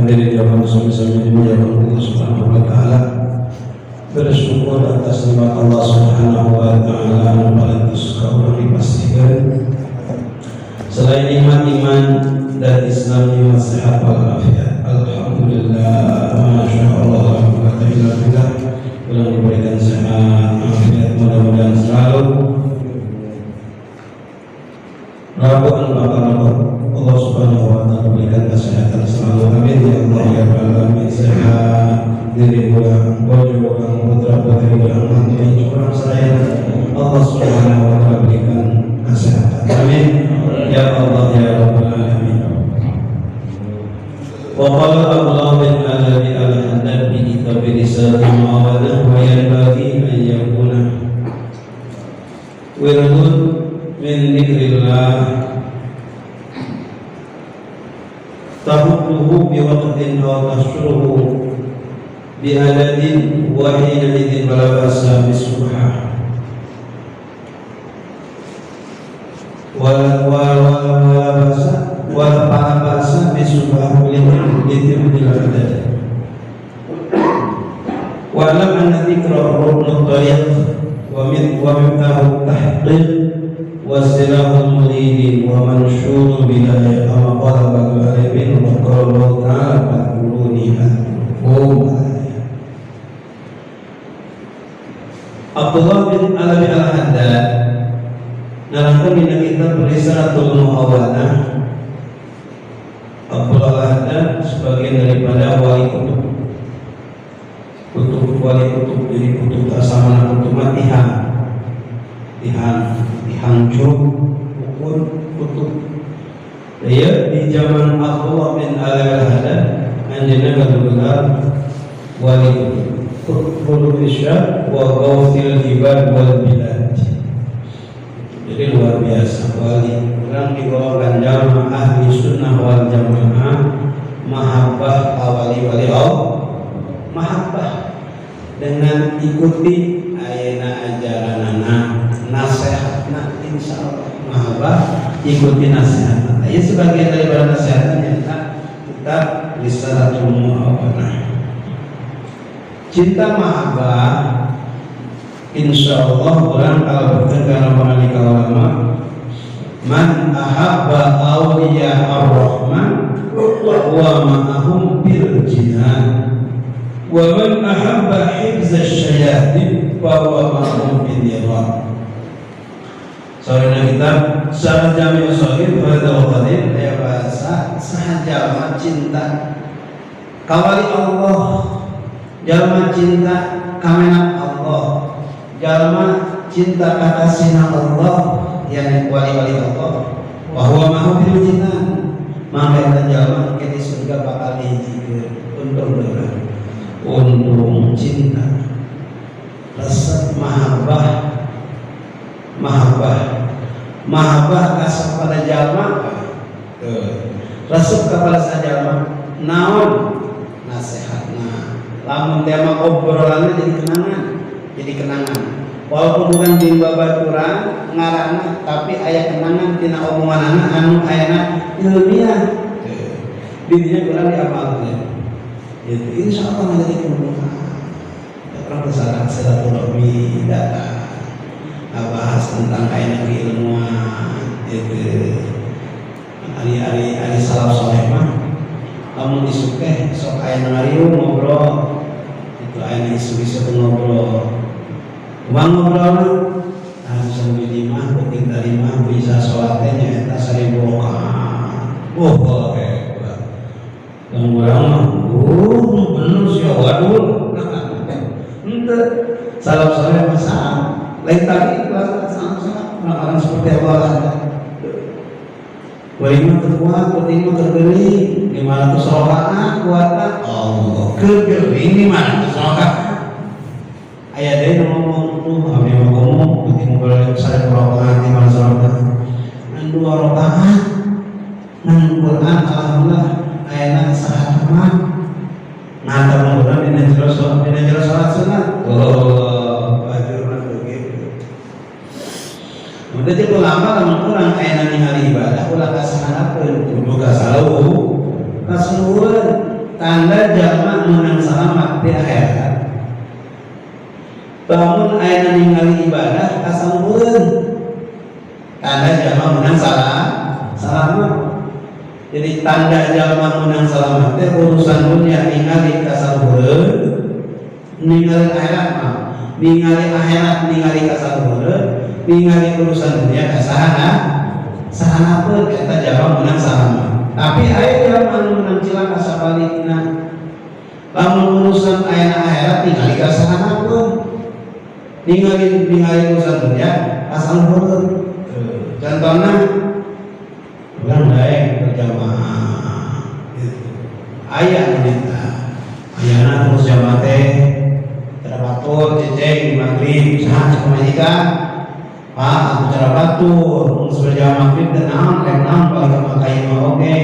Hadirin yang bersama-sama dimuliakan Allah Subhanahu wa taala. Bersyukur atas nikmat Allah Subhanahu wa taala yang paling disukai dipastikan. Selain nikmat iman dan Islam, nikmat sehat wal afiat. Alhamdulillah, masya Allah, la quwwata illa billah. Yang diberikan sehat, afiat, mudah-mudahan selalu Rabbul Alamin. Allah Subhanahu wa taala berikan kesehatan selalu, amin ya Allah ya rabbal alamin. Sehat diri ulang, bojo ulang, putra putri ulang, mantu curang saya, Allah Subhanahu wa taala berikan kesehatan, amin ya Allah ya rabbal alamin. Wa qala Allah bin alamin al-hadab bi kitabi risalah mawadah wa yanbaghi an yakuna wirdun min dzikrillah tahudduhu biwaqtin aw tashruhu bi'adadin wa hina idin balabasa bisubha wala balabasa bisubha litim biladad walam anna dhikra ruknut tariq wa miftahu tahqiq wasilahul muridin wa mansyurul bidayah kama qala ba'dul alimin wa qala Allah ta'ala fadkuruni adkurkum. Abdullah bin Alawi al-Haddad narangkan dina kitab Risalatul Mu'awanah. Abdullah al-Haddad sebagian daripada wali kutub jadi kutub asamana kutub matihan dihancur ukur kutub. Dia di zaman Abdullah bin al-Haddad anjana gelar wali kutub isyad wa ghawthil ibad wal bilad. Jadi luar biasa wali. Orang digolongkan jamaah ahli sunnah wal jamaah mahabbah wali-wali Allah, mahabbah dengan ikuti ayana ajaranana, nasihatna, insyaallah mahabbah ikuti nasihatna. Ya sebagian daripada nasihatnya kita Risalatul Mu'awanah. Cinta mahabbah insyaallah orang kalau berkata para ulama, man ahabba awliya ar-rahman wa huwa ma'ahum bil jinan wa man ahabba hifza syayatin fa huwa ma'hum bin niran. Soalnya kita sahaja jami ushahid pada qadir ya bahasa sahaja cinta kawali Allah, jalma cinta kamenak Allah, jalma cinta kakasina Allah yang wali-wali Allah wa huwa ma'hum bil jinan. Maka jalma kita surga bakal dihijikeun untung cinta rasa mahabbah kasih pada jalma rasa kepada sajalma naon nasihatna lamun tema obrolannya jadi kenangan walaupun bukan di babaturan ngarana tapi aya kenangan tina omonganna anu ayana ilmiah didinya kurang diamalkeun. Itu insyaallah menjadi kemudahan. Orang kesalahan silaturahmi datang, bahas tentang ayat keilmuan. Itu hari salaf soleh mah, kamu disukai sok ayat ngariu ngobrol, itu ayat isu-isu ngobrol. Bang ngobrol, sambil lima, penting dari lima bisa sholatnya eta 1000 rakaat. Oh, hebat. Yang orang mah bener sih waduh ente salam soleh masalah lain tadi orang-orang seperti apa walimah terkuat, walimah tergering 500 rakaat kuatlah Allah kegering 500 rakaat ayah dia ngomong tuh kami ngomong ketika mulai saya rakaat 500 rakaat dan 2 rakaat dan Quran alhamdulillah ayat sahat mah ngata mudah dina jero salat sunat. Oh, bajurna begitu. Mun teh ulama lamun urang aya di hari ibadah ulah kasahanakeun kudu kasaluhu. Kasluhun ayeuna ningali ibadah kasaluhureun. Tanda jalma menang selamat. Jadi tanda jalma menang selamat teh urusan dunia ningali kasaluhureun, ningali akhirat mah. Ningali akhirat ningali kasaluhureun, ningali urusan dunia sahana pun eta jalma menang selamat. Tapi aya jalma anu menang cilaka sabalikna. Lamun urusan aya akhirat ningali kasahana pun. Ningali urusan dunia kasaluhureun. Contohnya orang daek berjamaah ayah minta ayana terus jamaah teh terabatur ceceng di maghrib saha cek majikan pak aku terabatur terus berjamaah maghrib dan naon balik ke kayu mah oke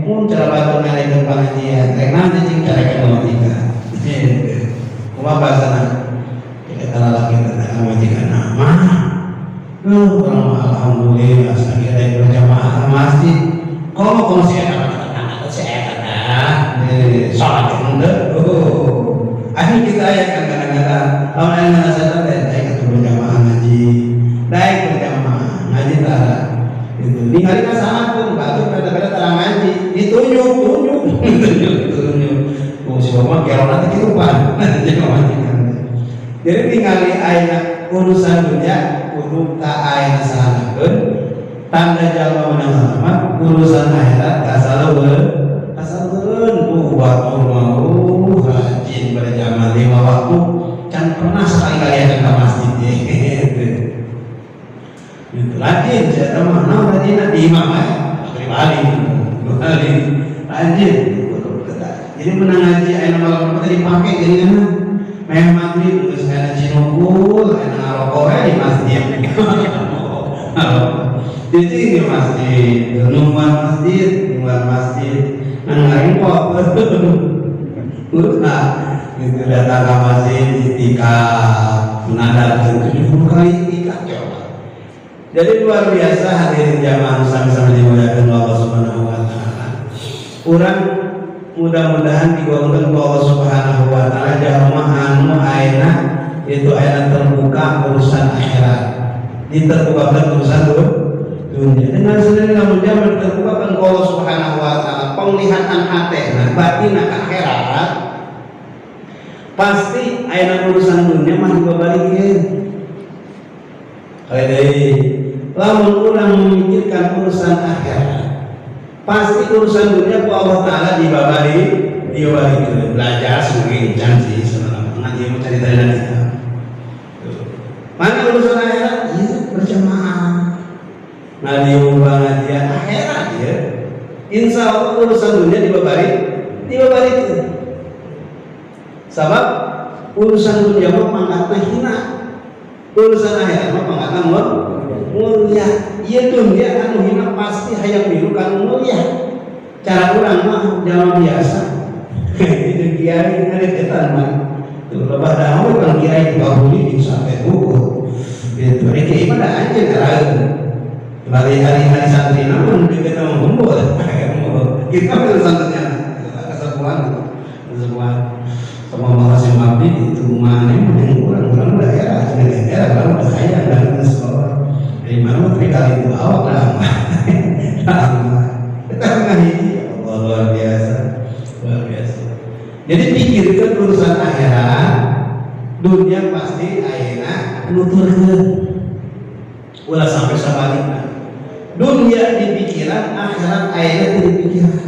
mun terabatur ngalekeun pengajian rek naon ceceng carekan majikan kumaha bahasana kita lalaki teh majikan mah alhamdulillah sakit berjamaah masjid. Kalau saya kata salat bener. Akhir kita ya kadang-kadang lawan yang mana saja daik berjamaah ngaji, daik berjamaah ngaji tara. Itu ningali ka salat pun batur kada-kada tara ngaji, ditunjuk. Oh si bapak kelona teh kitu pan. Jadi ningali aya urusan dunia kudu ka aya sahanakeun tanda jalma menang selamat urusan akhirat kasaluhureun waktu mau rajin berjamaah 5 waktu can pernah sekali-kali ada ke masjid itu rajin saya mah rajin di imam pribadi rajin jadi menang ngaji aya malam tadi dipakai jadi kan main maghrib geus kana cinukul kana ngarokok di masjid. Jadi di masjid, nungguan masjid, nang kok nah, itu datang ke masjid itikaf, menadar 70 kali itikaf coba. Jadi luar biasa hadirin jamaah sama-sama dimuliakan Allah Subhanahu wa taala. Urang mudah-mudahan digolongkan Allah Subhanahu wa taala jalma anu ayeuna itu ayeuna terbuka urusan akhirat, diterbukakan urusan dunia. Dengan sendiri lamun jaman terbukakan Allah Subhanahu wa taala penglihatan hatena batinna ka akhirat, pasti ayeuna urusan dunia mah dibabalikeun. Kali deui lamun urang memikirkan urusan akhirat, pasti urusan dunia ku Allah taala dibalik belajar sebagai janji sebenarnya ngaji mau cerita kita. Mana urusan akhirat? Iya berjamaah. Ngaji pengajian akhirat ya. Insya Allah urusan dunia dibalik. Sebab urusan dunia mah pangkatna hina. Urusan akhirat mah pangkatna mulia. Ieu dunia anu hina pasti hayang milu kanu mulia. Cara urang mah jalan biasa. Itu kiai ngaretetan mah. Tuh lebah daun kan kiai kabuli sampai buku. Itu kiai mah da anjeun karaeun. Hari-hari santri namun kita mengumpul. Kita urusan dunia kesepuan. Sama makasih mabdi itu mana yang kurang daerah baru udah kaya dan sekolah dari mana tapi kali itu awak lah kita mengaji Allah luar biasa. Jadi pikirkan urusan akhirat, dunia pasti akhirnya nuturkeun ulah sampai sabalikna. Dunia di pikiran, akhirat akhirnya di pikiran.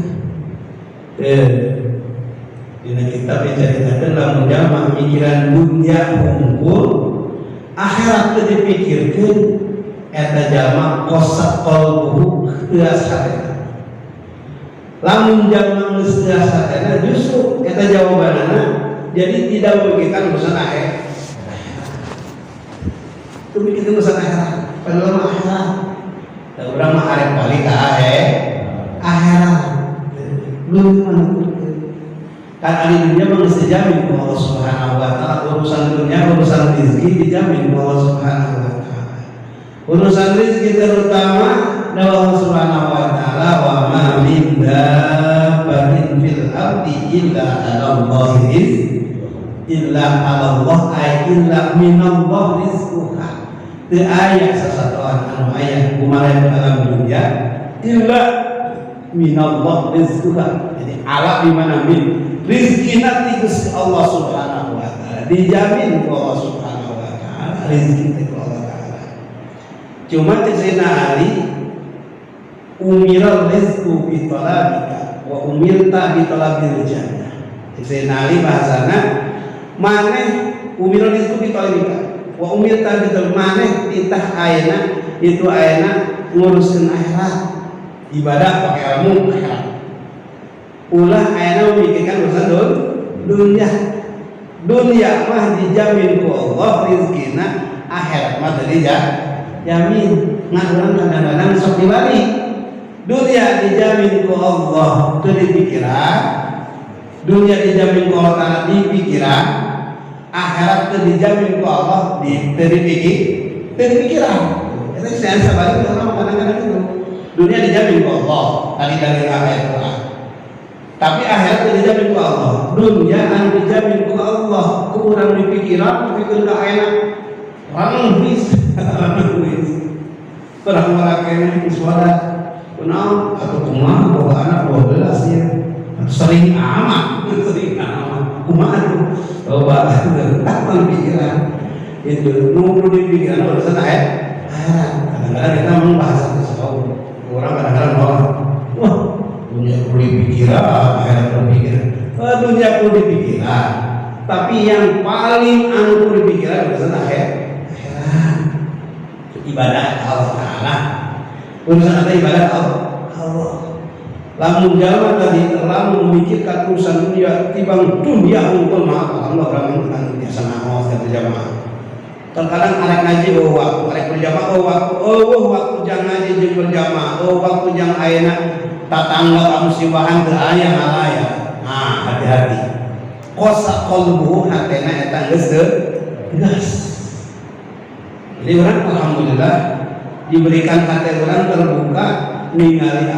Dina kitab diceritakan lamun jalma pikiran dunia unggul, akhirat teh dipikirkeun eta jalma qasat qalbuhu tias hatena. Lamun jalma geus tias hatena justru eta jawabanana jadi tidak memikirkan urusan akhirat. Itu mikirkeun urusan akhirat, padahal akhirat. Da urang mah arek balik ka akhirat. Belum kan ahli dunia mesti dijamin oleh Allah Subhanahu wa taala. Urusan dunia, urusan rezeki dijamin oleh Allah Subhanahu wa taala. Urusan rezeki terutama dari Allah Subhanahu wa taala, wa ma min dabbatin fil ardi illa 'ala Allahi illa Allah ay illa minallah rizquha. Teu aya sasatoan anu aya kumaha dalam dunia illa minallah rizquha. Jadi ala di mana min rizkina ti Gusti Allah Subhanahu wa taala, dijamin ku Allah Subhanahu wa taala rizki ti Allah taala. Cuma Sayyidina Ali umiral rizqu bi talabika wa umirta bi talabil jannah. Sayyidina Ali bahasana maneh umiral rizqu bi talabika wa umirta bi talabil maneh titah ayeuna itu ayeuna nguruskeun akhirat, ibadah pakai ilmu akhirat. Ulah ayeuna memikirkan urusan dunia. Dunia mah dijamin ku Allah rizkina, akhirat mah tadi jamin. Ngaduran kadang-kadang sok dibalik. Dunia dijamin ku Allah teu dipikiran. Dunia dijamin ku Allah taala dipikiran. Akhirat teu dijamin ku Allah teu dipikiran. Itu saya sabari orang kadang-kadang itu. Dunia dijamin ku Allah dari ayat Quran. Tapi akhirat teu dijamin ku Allah. Dunia anu dijamin ku Allah, ku urang dipikiran, pikir ka ayeuna. Rang bis. Perang marakena iswada kenal atau kumaha bawa anak 12 ya sering amat kumaha tuh coba tak pikiran itu nunggu di pikiran urusan akhirat. Kadang-kadang kita membahas sesuatu orang kadang-kadang wah dunia perlu dipikiran, akhirat perlu dipikiran. Dunia perlu dipikiran, tapi yang paling anu perlu dipikiran urusan akhirat. Ibadah Allah Ta'ala, urusan ada ibadah Allah. Lamun jalan tadi terlalu memikirkan urusan dunia, tibang dunia unggul maaf Allah ramai dengan biasa nawas kata jamaah. Terkadang arek ngaji waktu, arek berjamaah waktu jangan ngaji jeung berjamaah, waktu jangan ayeuna tatangga kamu siwahan teu aya ngalaya. Nah, hati-hati. Kosa qalbu hatena eta geus tegas. Jadi orang alhamdulillah diberikan hati orang terbuka ningali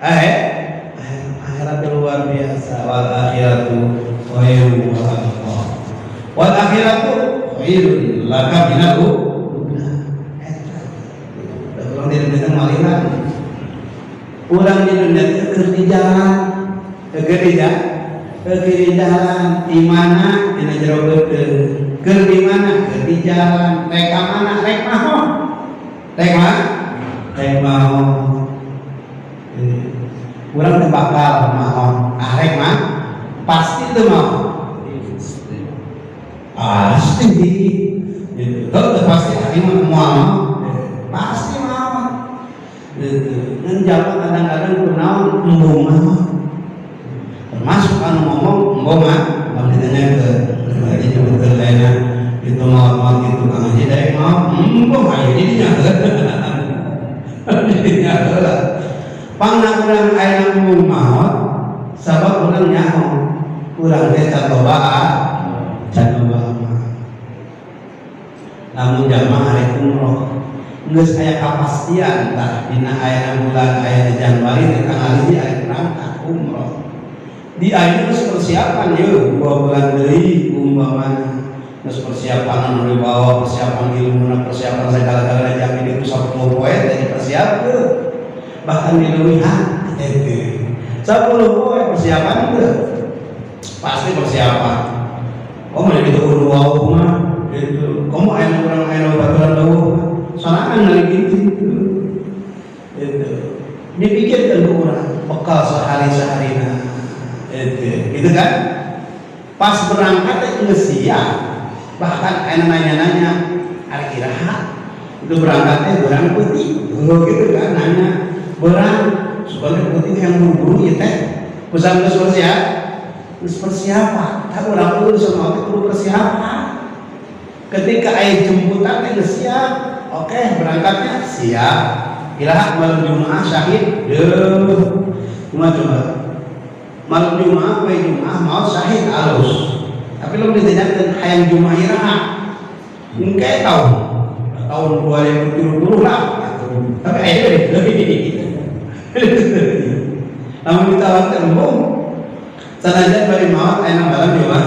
akhirat luar biasa. Wal akhiratu khairun wal akhiratu khairun laka minahu. Orang di dunia maliran, orang di dunia itu kerja jalan, kiri jalan di mana dina jero beuteung. Keur di mana? Keur di jalan. Rek ka mana? Rek mahon. Rek mahon. Urang teu bakal mahon. Rek mah pasti teu mahon. Pasti. Gitu. Teu pasti ari mah moal. Pasti mahon. Gitu. Dan jalan kadang-kadang kunaon embung mahon. Termasuk anu ngomong embung mah lamun ditanya ke jadi betul lainnya itu mau itu kang haji dari mau ayo jadinya pangna urang aya nu maot sabab urang nyaho urang teh coba lamun jamaah hari umroh geus aya kapastian tah dina aya bulan aya Januari teh kang haji aya berangkat umroh. Di ayeuna geus persiapan yeuh 2 bulan deui umpamana geus persiapan anu dibawa persiapan ilmuna persiapan segala-galana jamin itu 10 poe teh dipersiapkeun bahkan dileuwihan 10 poe persiapan teh pasti persiapan mah di tuh wau mah itu aya urang aya baturan dawuh sorangan ngali kitu itu dipikirkeun ku urang bekal sehari-saharina gitu kan pas berangkat itu siap bahkan nanya-nanya hari kiraha itu berangkatnya berang putih gitu kan nanya berang sebagai putih yang buru-buru ya teh pesan persiapan tapi orang perlu semua perlu persiapan ketika ayat jemputan itu siap oke berangkatnya siap kiraha malam Jumat syahid cuma malam Jumat, kue Jumat mau syahid alus. Tapi lo ditanyakan hayang Jumat iraha. Mungkin tahun 2070 lah. Tapi aja lebih. Namun kita waktu embung, sanajan bari maut enak malam Jumat.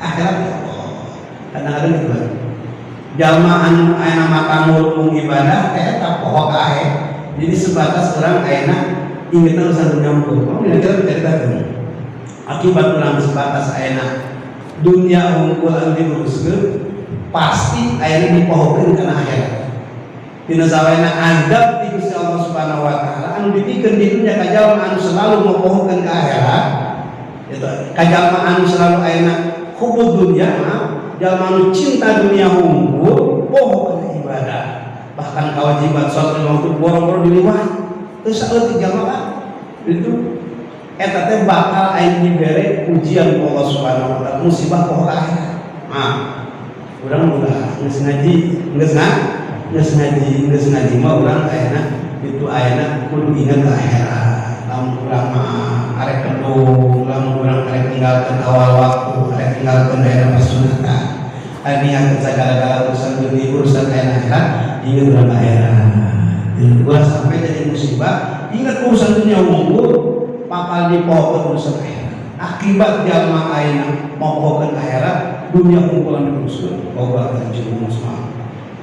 Akhirat ya Allah. Kadang-kadang gitu kan. Jalma anu ayeuna makan mulung ibadah eta poho kae. Jadi sebatas orang ayeuna ingetan urusan dunia unggul. Kamu kira ceritakeun. Akibat urang sebatas ayeuna dunia unggul anu diuruskeun pasti ayeuna dipohokeun kana akhirat. Dina sawana adab ti Gusti Allah Subhanahu wa taala anu dipikeun di dunia ka jalma anu selalu mopohokeun ka akhirat. Eta ka jalma anu selalu ayeuna hubud dunia jalma anu cinta dunia unggul poho kana ibadah. Bahkan kewajiban salat lima waktu boro-boro diliwat. Teu saeutik jalma kan. Itu eta teh bakal aya dibere ujian ku Allah Subhanahu wa taala musibah poho ka akhirat. Urang udah geus ngaji mah urang ayeuna itu ayeuna kudu inget ka akhirat. Lamun urang mah arek kedung, lamun urang arek tinggalkeun awal waktu, arek tinggalkeun daerah pasunatan. Ari yang segala-gala urusan dunia urusan akhirat, inget urang akhirat. Ulah sampai jadi musibah, ingat urusan dunia unggul, bakal dipohokeun urusan akhirat. Akibat jalma ayeuna mopohokeun akhirat, dunia unggulan diuruskeun. Loba terjerumus mah.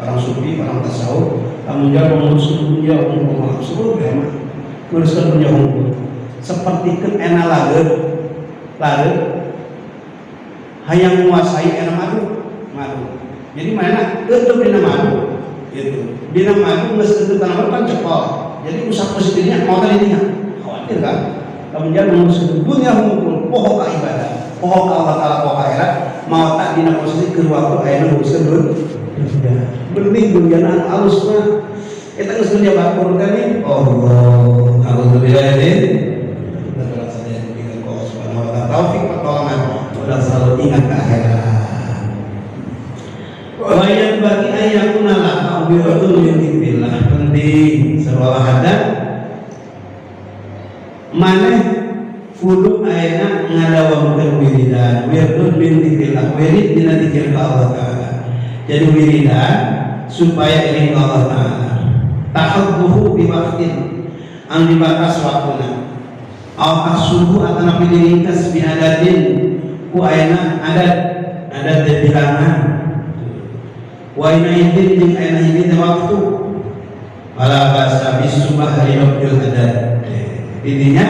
Orang sufi, orang tasawuf, kamu jangan menguruskan dunia unggul, seluruh mah menguruskan dunia unggul. Seperti kan enak lare, hayang menguasai enak madu. Jadi mana? Itu dina madu, itu dina madu nggak sesuatu tanaman kan cepol. Jadi usaha positifnya mau tadi dia khawatir kan? Kamu jangan menguruskan dunia unggul, pokok ibadah, pokok Allah Taala, pokok akhirat, mau tak dina posisi keluar ayat menguruskan dunia. Bening dunia anu alus mah kita geus menjabat Qur'an Allah alhamdulillah ini terus saja kita Allah Subhanahu wa taala taufik pertolongan udah selalu ingat ke akhirat. Wa yang bagi ayakuna la ta'biratul dzikrillah penting seolah ada maneh kudu ayeuna ngadawamkeun wiridan wirdun min dzikrillah wirid dina dzikir Allah taala. Jadi wiridan supaya eling Allah Ta'ala tahadduhu bi waqtin ang dibatas waktuna aw asuhu atana pidiringkas bi adatin ku ayeuna adat bilangan wa ina idin jeung ayeuna hiji waktu wala basa bis subah riyadul adat intinya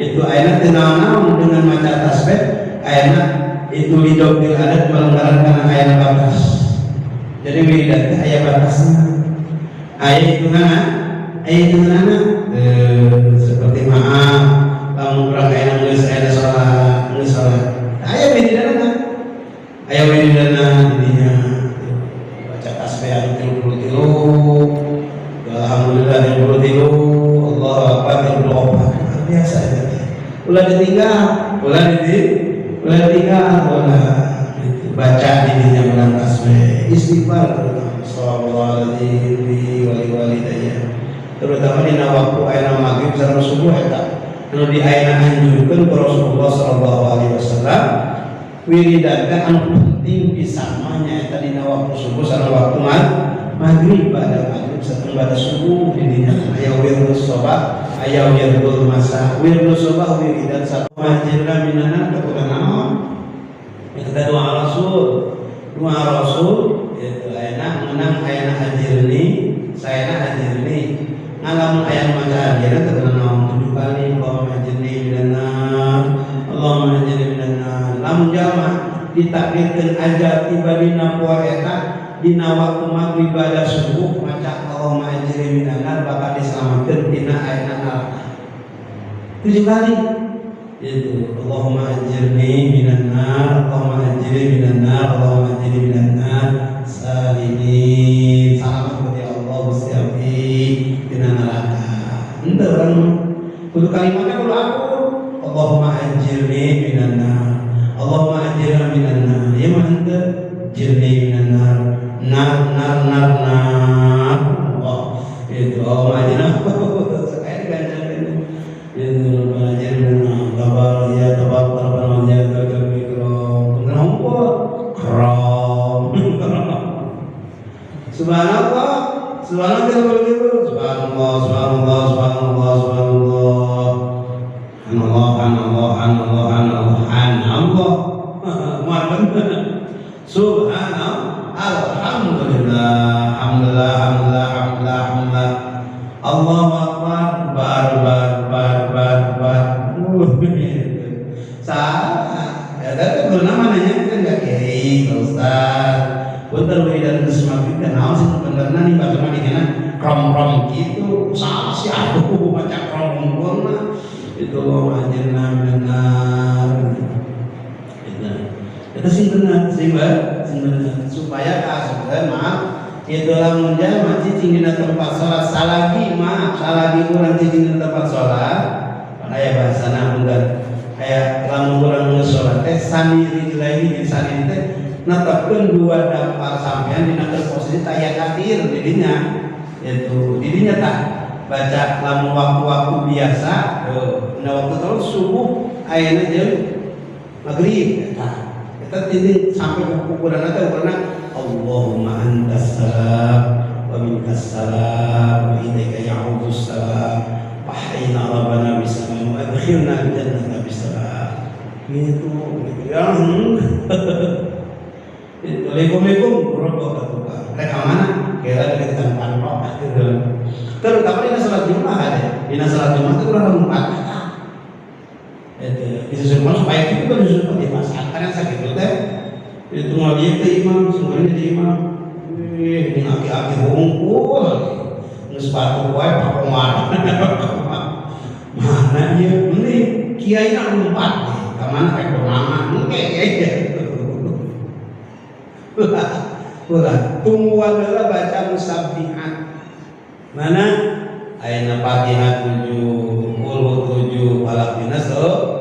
itu ayeuna teu naon dengan maca tasbih ayeuna itu lidokil adat pelanggaran kana ayeuna batas. Jadi wiridan teh aya batasna. Aya hitunganna seperti maaf lamun urang aya geus aya salat. Aya wiridanna. Aya wiridanna dinya baca tasbih 33. Alhamdulillah 33. Allahu akbar 34. Biasa aja. Ulah ditinggal, ulah baca dirinya bulan tasbih istighfar sallallahu alaihi wa alihi terutama di waktu ayeuna maghrib sareng subuh eta anu di ayeuna anjurkeun ku Rasulullah sallallahu alaihi wasallam wiridan teh anu penting pisannya eta dina waktu subuh sareng waktu maghrib pada maghrib sareng pada subuh dina aya wirdus sabah aya wirdul masa wirdus sabah wiridan satu majirna minana tekutan naon kita doa Rasul itu ayeuna menang ayeuna hajirni sayeuna hajirni ngalamun aya maca hajirna teu naon 7 kali Allahumma hajirni minan Allahumma hajirni minan lamun jalma ditakdirkeun aja tiba dina poe eta dina waktu maghrib ibadah subuh maca Allahumma hajirni minan bakal diselamatkeun dina ayeuna neraka 7 kali itu Allahumma ajirni minan nar Allahumma ajirni minan nar Allahumma ajirni minan nar salini selamat ya Allah Gusti abdi dina neraka henteu urang kudu kalimatnya kudu aku Allahumma ajirni minan nar Allahumma ajirni minan nar ieu mah henteu ajirni minan nar nar Allah itu Allahumma ajirni sekali ganjaran itu ajirni minan nar ya tabak rabbana ya takbirun kram subhanallah subhanallah subhanallah subhanallah subhanallah subhanallah Allah Allahu Akbar bar. Salah. Ya tapi guru namanya kan enggak kiai, Ustaz. Punten we dan geus maghrib kan naon sih benerna nih bagaimana dikena krom gitu. Salah sih aduh baca krom mah. Itu anjeunna benar. Itu sih benar, supaya kasudan maaf itu lamun jalma cicing dina tempat sholat salagi urang cicing dina tempat sholat aya bahasana mungkin aya lamun urang geus sholat teh sandiri lagi di sandiri teh netepkeun dua dampar sampean dina posisi tahiyat akhir didinya tak baca lamun waktu-waktu biasa dina waktu terus subuh ayeuna jeung maghrib kita ini sampai ukuran Allahumma antas salam wa minkas salam wa ilaika ya'udus salam wa hayna rabbana bisalam wa adkhilna jannata bisalam gitu ya. Assalamualaikum warahmatullahi wabarakatuh. Mereka mana? Kira dari tanpa roh terutama di salat Jumat ada. Di salat Jumat itu orang Fatihah. Disusun supaya itu kan disusun di masyarakat yang sakit itu teh itu ngaliat ke imam semuanya di imam ini aki-aki hongkul nges batu wae pakomar mana ya ini kiai nak empat kemana kayak bernama kayak tunggu adalah baca musabbihat mana ayat Fatihah 7 falaq binas 7.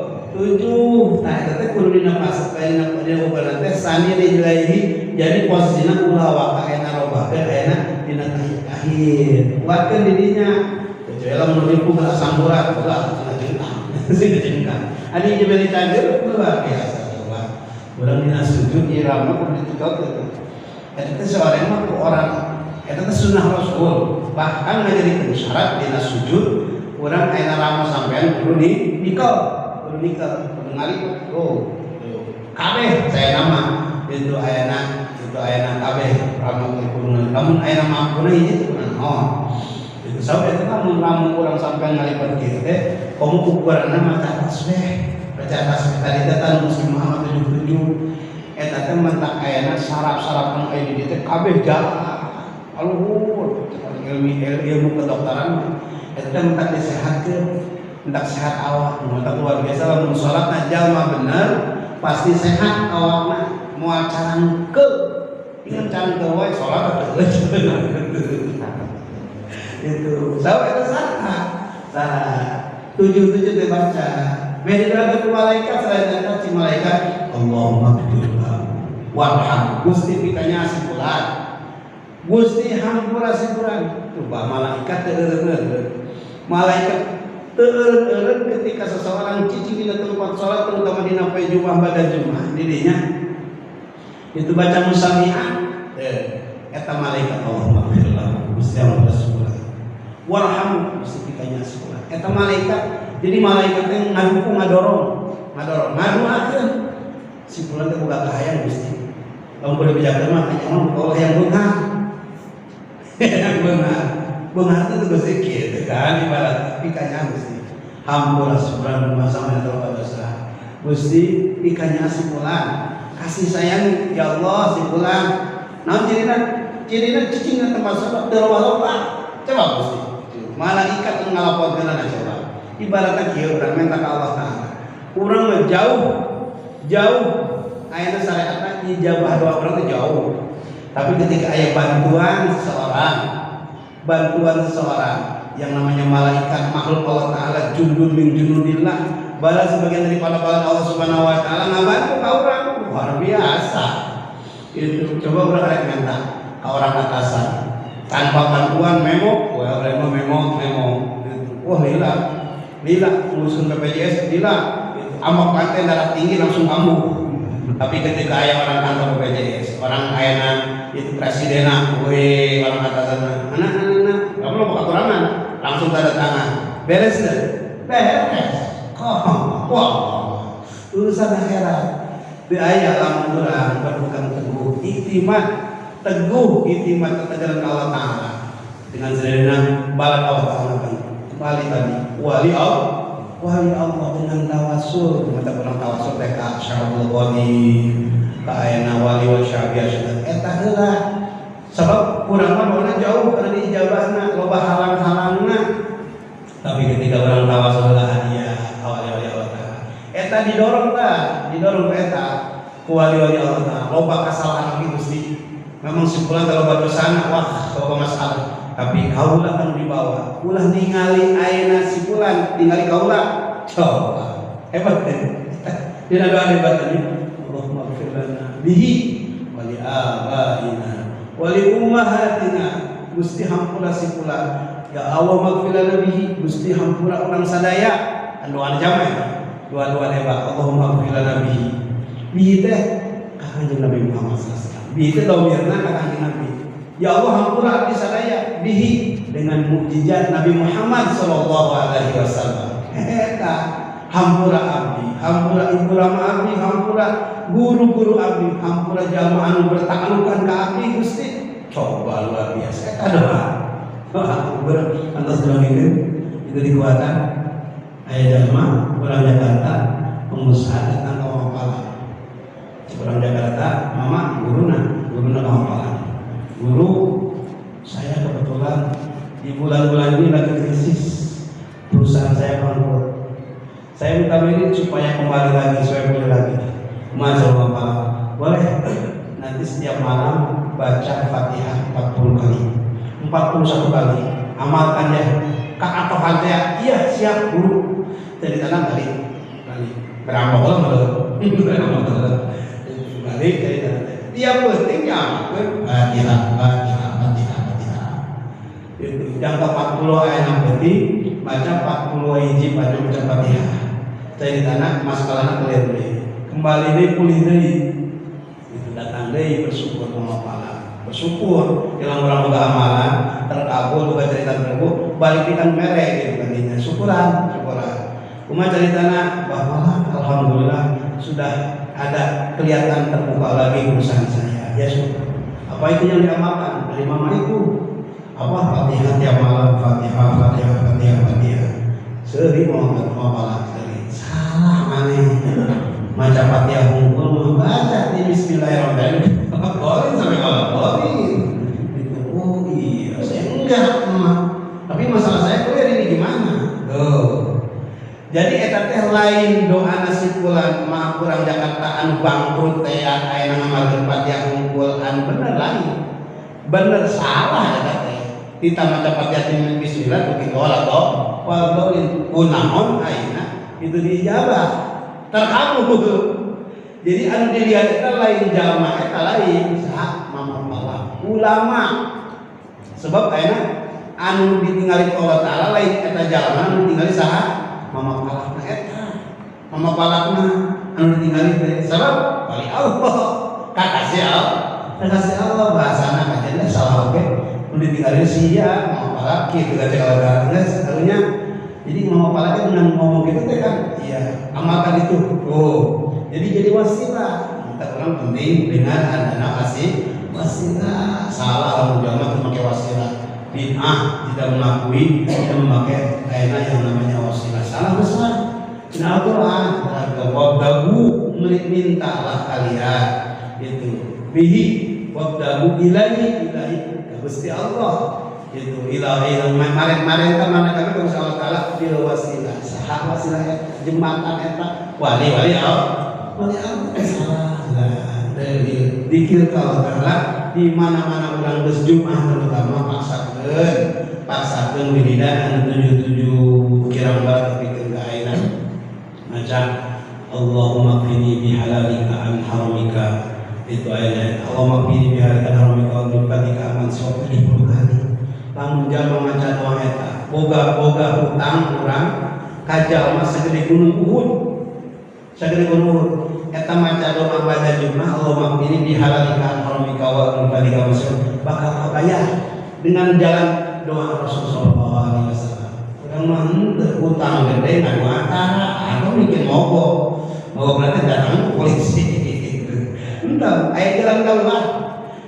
Nah eta teh kudu dina pas dina ubaran teh sani dijelahi jadi posisina ulah wa ayeuna robahkeun ayeuna dina akhir kuatkeun didinya kecuali lamun ribu geus samburat ulah cenah jengkang adi jebeli cager luar biasa urang dina sujud irama kudu dicocok eta teh seorang mah orang eta teh sunnah Rasul bahkan ngajadikeun syarat dina sujud urang ayeuna rama sampean kudu nikah mengalih kabeh saya nama itu ayana kabeh ramu kudu namun ayana mampuna itu itu sampai itu namun ramu kurang sampai ngalipat kieu teh komo ukuranna maca tasbih tadi datan Muslim Muhammad 77 eta teh mentak ayana saraf-saraf nu aya di dieu teh kabeh jalan aluhur ilmu kedokteran eta teh mentak disehatkeun hendak sehat awak, hendak luar biasa lamun sholat jalma bener pasti sehat awakna moal carangkeun ingat carangkeun wae sholat itu saha eta saha 7 teh baca meditasi ke malaikat selain dari malaikat Allahumma ighfirlah warham Gusti pikanya asipulan Gusti hampura asipulan tuh malaikat teu malaikat teureun ketika seseorang cicing di tempat sholat terutama di nafai Jumat pada Jumat didinya itu baca musabbihat eta malaikat Allahumma ighfirlah Gusti Allah subhanahu warham Gusti pikanya sekolah eta malaikat jadi malaikat yang ngadorong ngaduakeun si pulan teh boga kahayang Gusti lamun kudu bijaksana mah hanya Allah yang benar itu Gusti kieu kan ibarat pikanya Gusti hampura subhanahu wa ta'ala dosa Gusti pikanya si pulan kasih sayang ya Allah si pulan naon cirina cicing tempat salat terwaloba coba Gusti malaikat ngalaporkeunana coba ibaratna kieu urang minta ka Allah taala urang mah jauh ayeuna syariatna ijabah doa urang teh jauh tapi ketika aya bantuan seseorang yang namanya malaikat makhluk Allah Ta'ala jundun min junudillah bala sebagian daripada bala Allah Subhanahu Wa Ta'ala ngabantu ka urang luar biasa itu coba urang rek minta ka orang atasan tanpa bantuan memo wah lila nguruskeun BPJS lila ambak pantai darah tinggi langsung kambuh tapi ketika aya orang kantor BPJS orang ayeuna itu presidenna orang atasan anak kamu lo kekurangan langsung tanda tangan beres wah urusan akhirat di ayat lamun urang berpegang teguh iktimat ketegaran Allah Ta'ala dengan sederhana balik Allah Ta'ala kembali tadi wali Allah dengan tawasul mata orang tawasul teh ka syarul wali ka ayana wali wa syabiah eta heula sabab kurang mah jauh karena diijabahna loba halang-halangna tapi ketika orang tawasul lah hadiah wali Allah Ta'ala eta didorong eta ku wali Allah Ta'ala loba kasalahan ki Gusti memang simpulan kalau badosana wah loba masalah tapi kaulah kan dibawa ulah ningali ayeuna simpulan ningali kaulah coba hebat deh dia ada hebat tadi Allahumma ighfir lana bihi wa li abaina wa li ummahatina Gusti hampura simpulan ya Allah maghfir lana bihi Gusti hampura urang sadaya anu jama dua-dua hebat Allahumma ighfir lana bihi teh ka Kanjeng Nabi Muhammad sallallahu alaihi wasallam bihi teh domirna ka Kanjeng Nabi ya Allah hampura abdi sadaya bihi dengan mukjizat Nabi Muhammad sallallahu alaihi wasallam eta hampura abdi hampura ibu rama abdi hampura guru-guru abdi hampura jalma anu bertaklukan ka abdi Gusti coba luar biasa eta doa atas doa itu dikuatan aya jalma urang Jakarta pengusaha datang ka Mapala urang Jakarta mama guruna ka Mapala guru saya kebetulan di bulan-bulan ini lagi krisis perusahaan saya bangkrut saya minta merit supaya kembali lagi supaya pulih lagi masya Allah boleh nanti setiap malam baca Fatihah 40 kali 41 kali amalkan ya kak atau Fatihah iya siap guru dari tanah balik berapa orang balik dari tanah tiap pentingnya Fatihah jangka 40 ayat penting baca 40 hiji baca Fatihah dari tanah maskalana kalian kembali deh pulih deh itu datang deh bersyukur mengapalan bersyukur yang orang boga amalan terkabul boga cerita terkabul balik ikan merek gitu kan syukuran cuma ceritanya bahwa alhamdulillah sudah ada kelihatan terbuka lagi urusan saya ya syukur apa itu yang diamalkan dari mama itu apa Fatihah tiap malam Fatihah sering mau malam sering salah aneh baca Fatihah hukum baca di Bismillahirrahmanirrahim boleh sampai kalau boleh itu oh iya saya enggak tapi masalah saya kuliah ini gimana jadi eta teh lain doa nasipulan mah kurang Jakarta anu bangkrut teh aya ngamalkeun Fatihah hungkul anu bener salah eta teh ditambah dapat yatim bismillah begitu olah toh walau kunaon aina itu diijabah terkabul jadi anu dilihat eta lain jalma eta lain sah mama ulama sebab ayeuna anu ditinggali Allah Ta'ala lain eta jalma anu ditinggali saha mama palakna eta mama palakna anu ditinggali teh sabab wali Allah kakasih Allah bahasana kajana salah oge ditinggalin sia mau palak gitu kan kalau seharusnya jadi mau palaknya dengan ngomong gitu teh kan iya amalkan itu jadi wasilah kita orang penting dengan adanya wasilah salah ulama memakai wasilah bid'ah tidak mengakui tidak memakai ayat yang namanya wasilah salah besar nah Al-Quran wabdagu mintalah kalian itu bihi wabdagu ilahi Gusti Allah itu ilahi kemarin teman kami Gusti Allah Ta'ala bil wasilah sahah wasilah jembatan eta wali Allah salah dari dikir Allah Ta'ala di mana-mana ulang geus Jumat terutama paksakeun wiridan 77 kirang bar pikeun ka ayeuna maca Allahumma qini bihalalika an haramika itu ayatnya Allahumma qini bihalalika an haramika wa bifatika aman sok 70 kali lamun jalma maca doa eta boga hutang urang ka jalma sagede gunung Uhud eta maca doa pada Jumat Allahumma qini bihalalika an haramika wa bifatika aman sok bakal kabayar dengan jalan doa Rasulullah sallallahu alaihi wasallam urang mah hutang gede ngadu antara atau bikin mogok berarti datang polisi entah ayat jalan kaulah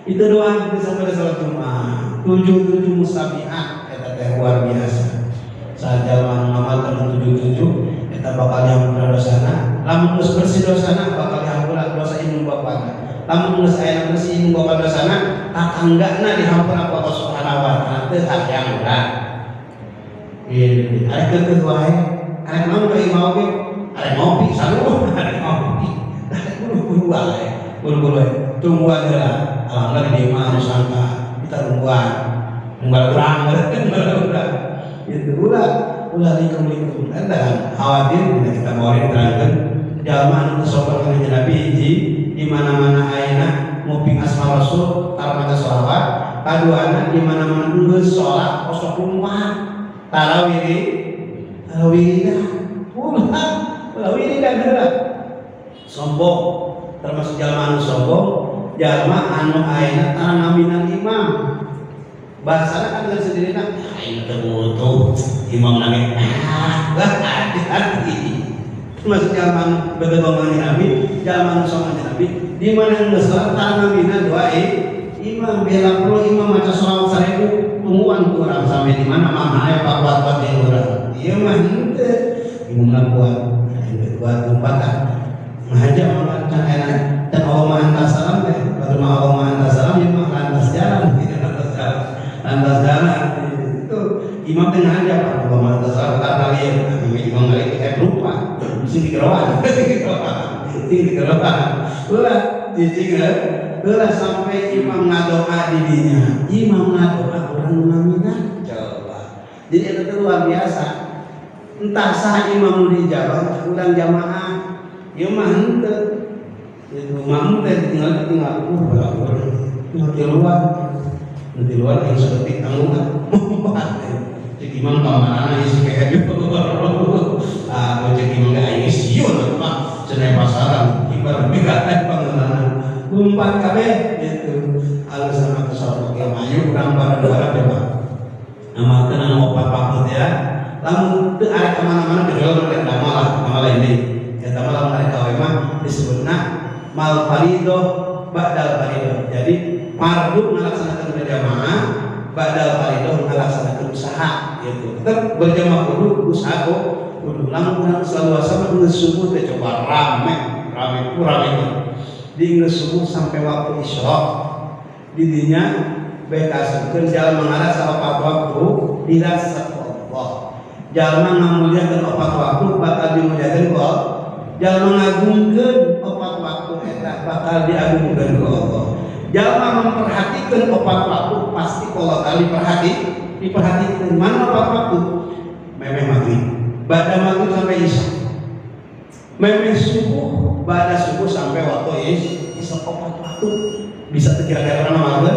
itu doang bisa pada salat Jumat 77 musabihat eta teh luar biasa. Saja ngamalkeun 77 eta bakal dihampura dosana. Lamun geus bersih dosana bakal dihampura dosa indung bapana. Lamun geus aya bersih indung bapa dosana, tatanggana dihampura Allah Subhanahu wa taala teu hayang ulah. Ieu arek teu wae, arek naon ka imau ge, arek ngopi saluruh, arek ngopi. Buru-buru wae, buru-buru wae. Tungguan heula, alhamdulillah di imah anu sangka kita tungguan. Unggal urang, urang. Itu ulah likum dan khawatir kita mau diterangkan jalma anu sopan kanjeng Nabi hiji di mana-mana ayeuna ngopi asma rasul tarmata sholawat, kaduana di mana-mana geus salat kosok rumah tarawih ulah heula sombong termasuk jalma anu sombong jalma anu ayeuna tara ngaminan imam bahasana kan dengan sendirinya aing teu tuh imam nage hati-hati termasuk jalma bebegongan Nabi jalma sopan Nabi di mana geus salat tanamina doa imam bela puluh imam maca sholawat 1000 tungguan kurang sampai di mana mah aya papat yang urang ieu mah henteu imam kuat buat umpatan ngaja mah can enak dan Allah mah antas salam teh baru mah Allah mah antas salam ieu mah lantas jalan lantas jalan itu imam tengah aja pak kalau mau terserah karena dia imam kali kita lupa mesti dikeroan ulah ditinggal ulah sampai imam ngadoa dirinya imam ngadoa orang mengaminah coba jadi itu luar biasa entah sah imam dijawab ulang jamaah imam hente itu imam teh tinggal di luar yang seperti tanggungan cek imam kamana isi kayak gitu cek imam gak ini siun mah cenai pasaran ibarat megatan pangeran umpat kabeh gitu alus sama kesal pakai mayu kurang pada dua coba amalkan anu opat waktu ya lamun teu arek kemana-mana kejual mereka malah ini ya malah mereka mah disebutna mal faridoh ba'dal faridoh jadi fardu melaksanakan berjamaah, badal faridoh melaksanakan usaha, gitu. Tetap berjamaah kudu usaha kudu. Lamun selalu asal geus subuh teh coba rame di geus subuh sampai waktu isya. Di dinya bekaskeun jalan mengarah saopat waktu dirasa Allah. Jalan ngamuliakeun opat waktu bakal dimuliakeun ku Allah. Jalan ngagungkeun opat waktu eta bakal diagungkeun ku Allah. Jalma memperhatikan opat waktu pasti kalau kali diperhatikan mana opat waktu memeh maghrib bada maghrib sampai isya memeh subuh bada subuh sampai waktu isya opat waktu bisa kira-kira mana maghrib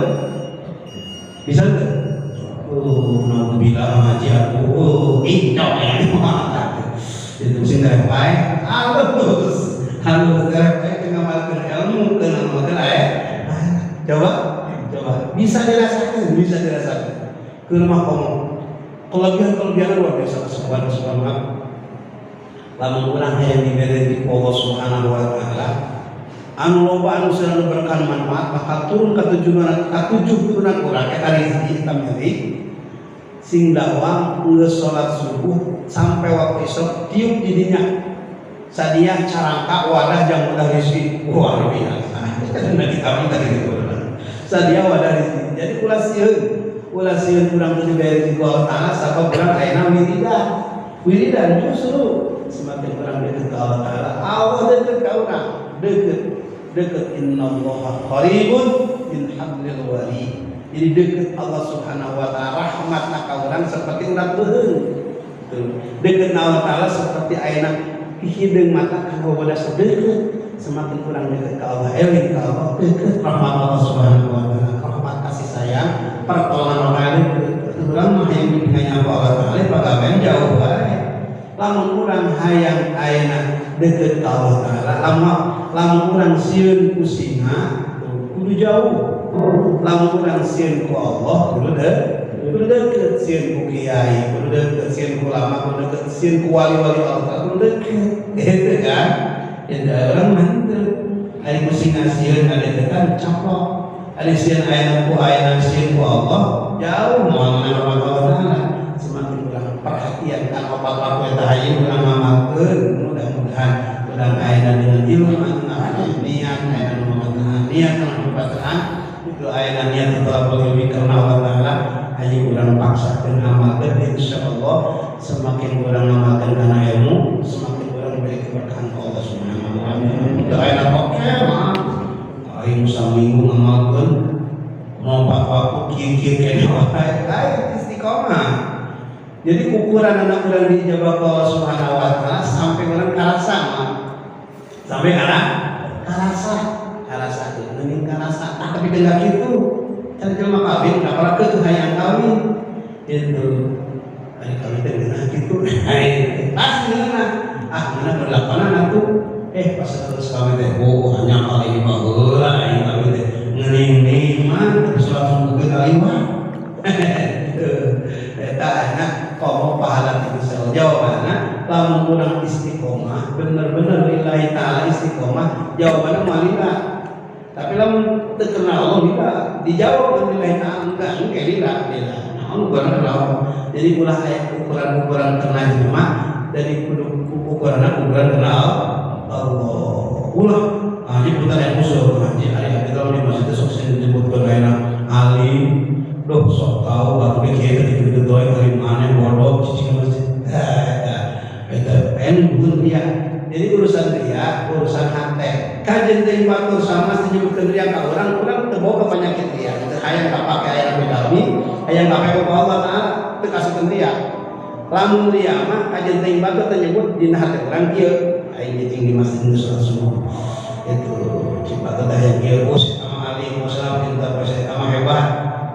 bisa enggak nak bilang ngaji aku incok ya itu sing baik halus ngamalkeun ilmu keun ngamalkeun aya coba bisa dirasakan ke rumah kamu kelebihan luar biasa subhanallah lamun urang yang diberi Allah Subhanahu wa taala anu loba anu selalu berkah manfaat bakal turun ka tujuh turunan urang eta rezeki hitam nyeri sing dawang geus salat subuh sampai waktu isya tiup di dinya sadia carangka wadah jang udah rezeki luar biasa karena kita minta gitu sadia wadah rezeki jadi ulah sieun urang teu dibere rezeki Allah taala sabab urang ayeuna wiridan justru semakin urang dekat ke Allah taala Allah dekat ka urang dekat innallaha qaribun min hablil warid jadi dekat Allah Subhanahu wa taala rahmatna ka urang seperti urang beuheung dekat Allah taala seperti ayeuna hideung mata kanggo wadah sadeuk semakin kurang dekat ke Allah eling ke Allah dekat rahmat Allah Subhanahu wa taala rahmat kasih sayang pertolongan Allah urang mah yang dipinganya Allah taala pagawean jauh bae lamun urang hayang ayeuna dekat ke Allah taala lamun urang sieun ku singa kudu jauh lamun urang sieun ku Allah kudu deket sieun ku kiai kudu deket sieun ku ulama kudu deket sieun ku wali-wali Allah kudu deket gitu kan ya orang mantep hari musim ngasieun ada dekat caplok ada sieun aya ku sieun ku Allah jauh mau Ramadan semakin kurang perhatian kan apa-apa eta hayu urang ngamalkeun mudah-mudahan urang ayeuna dengan ilmu niat niat perhatian itu ayeuna niat tawakal karena Allah taala hayu urang paksakeun amalkeun insyaallah semakin urang ngamalkeun kana ilmu semakin urang diberi keberkahan Allah Subhanahu wa taala. Itu ayeuna oke mah aing saminggu ngamalkeun lompat waktu kieu-kieu kene lain istiqomah. Jadi ukuran anak urang dijabah Allah Subhanahu wa taala sampai urang karasa sampai karasa geuning karasa tapi dengan kitu can jelema kawin apalagi teu hayang kawin itu ari kawin teh geunah kitu pas geunah geunah berlakonan atuh pas terus kawin teh hanya kali baheula aing kawin teh ngeuning mah terus langsung ke kalimat eta anak komo pahala ti Gusti jawabanna lamun urang istiqomah bener-bener lillahi taala istiqomah jawabanna malila tapi lamun teu kenal Allah tidak dijawab lillahi taala enggak lila naon ukuran jadi ulah aya ukuran-ukuran kenal jelema dari ukuran kenal Allah ulah ini putar yang musuh ngaji hari kita di masjid itu sok disebutkan lainnya alim doh sok tahu baru dikira ketika doa dari mana bodoh cici masjid itu bukan dia jadi urusan dia urusan hati kajian dari batur sama menyebutkan dia ke orang terbawa ke penyakit dia hayang tak pakai ayam bedami hayang tak pakai Allah Taala terkasihkan dia lamun dia mah kajian dari batur menyebut di hati orang dia aing di masjid itu semua itu cipta yang dia bos sama alim masalah pintar bahasa sama hebat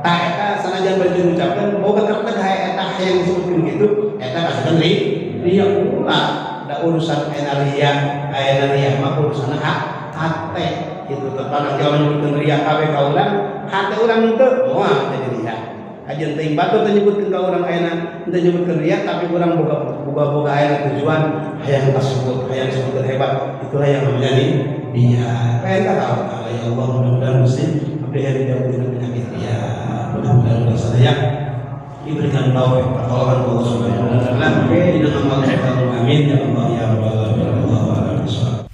tak eta sanajan bari diucapkeun boga kerteh hae eta yang disebutkeun gitu eta kasihkeun ria ulah da urusan ayeuna ria mah urusan hate gitu terpandang jalan nyebutkeun ria kabeh ka urang hate urang teu moal jadi ria ajeun teuing batur teu nyebutkeun ka urang ayeuna teu nyebutkeun ria tapi urang boga ayeuna tujuan hayang kasebut hayang disebutkeun hebat itulah yang menjadi iya, kita tahu kalau ya Allah mudah-mudahan muslim abdi hari jauh dengan penyakit dia mudah-mudahan saya diberikan taufik pertolongan Allah Subhanahu wa taala dengan amal amin ya Allah ya rabbal alamin.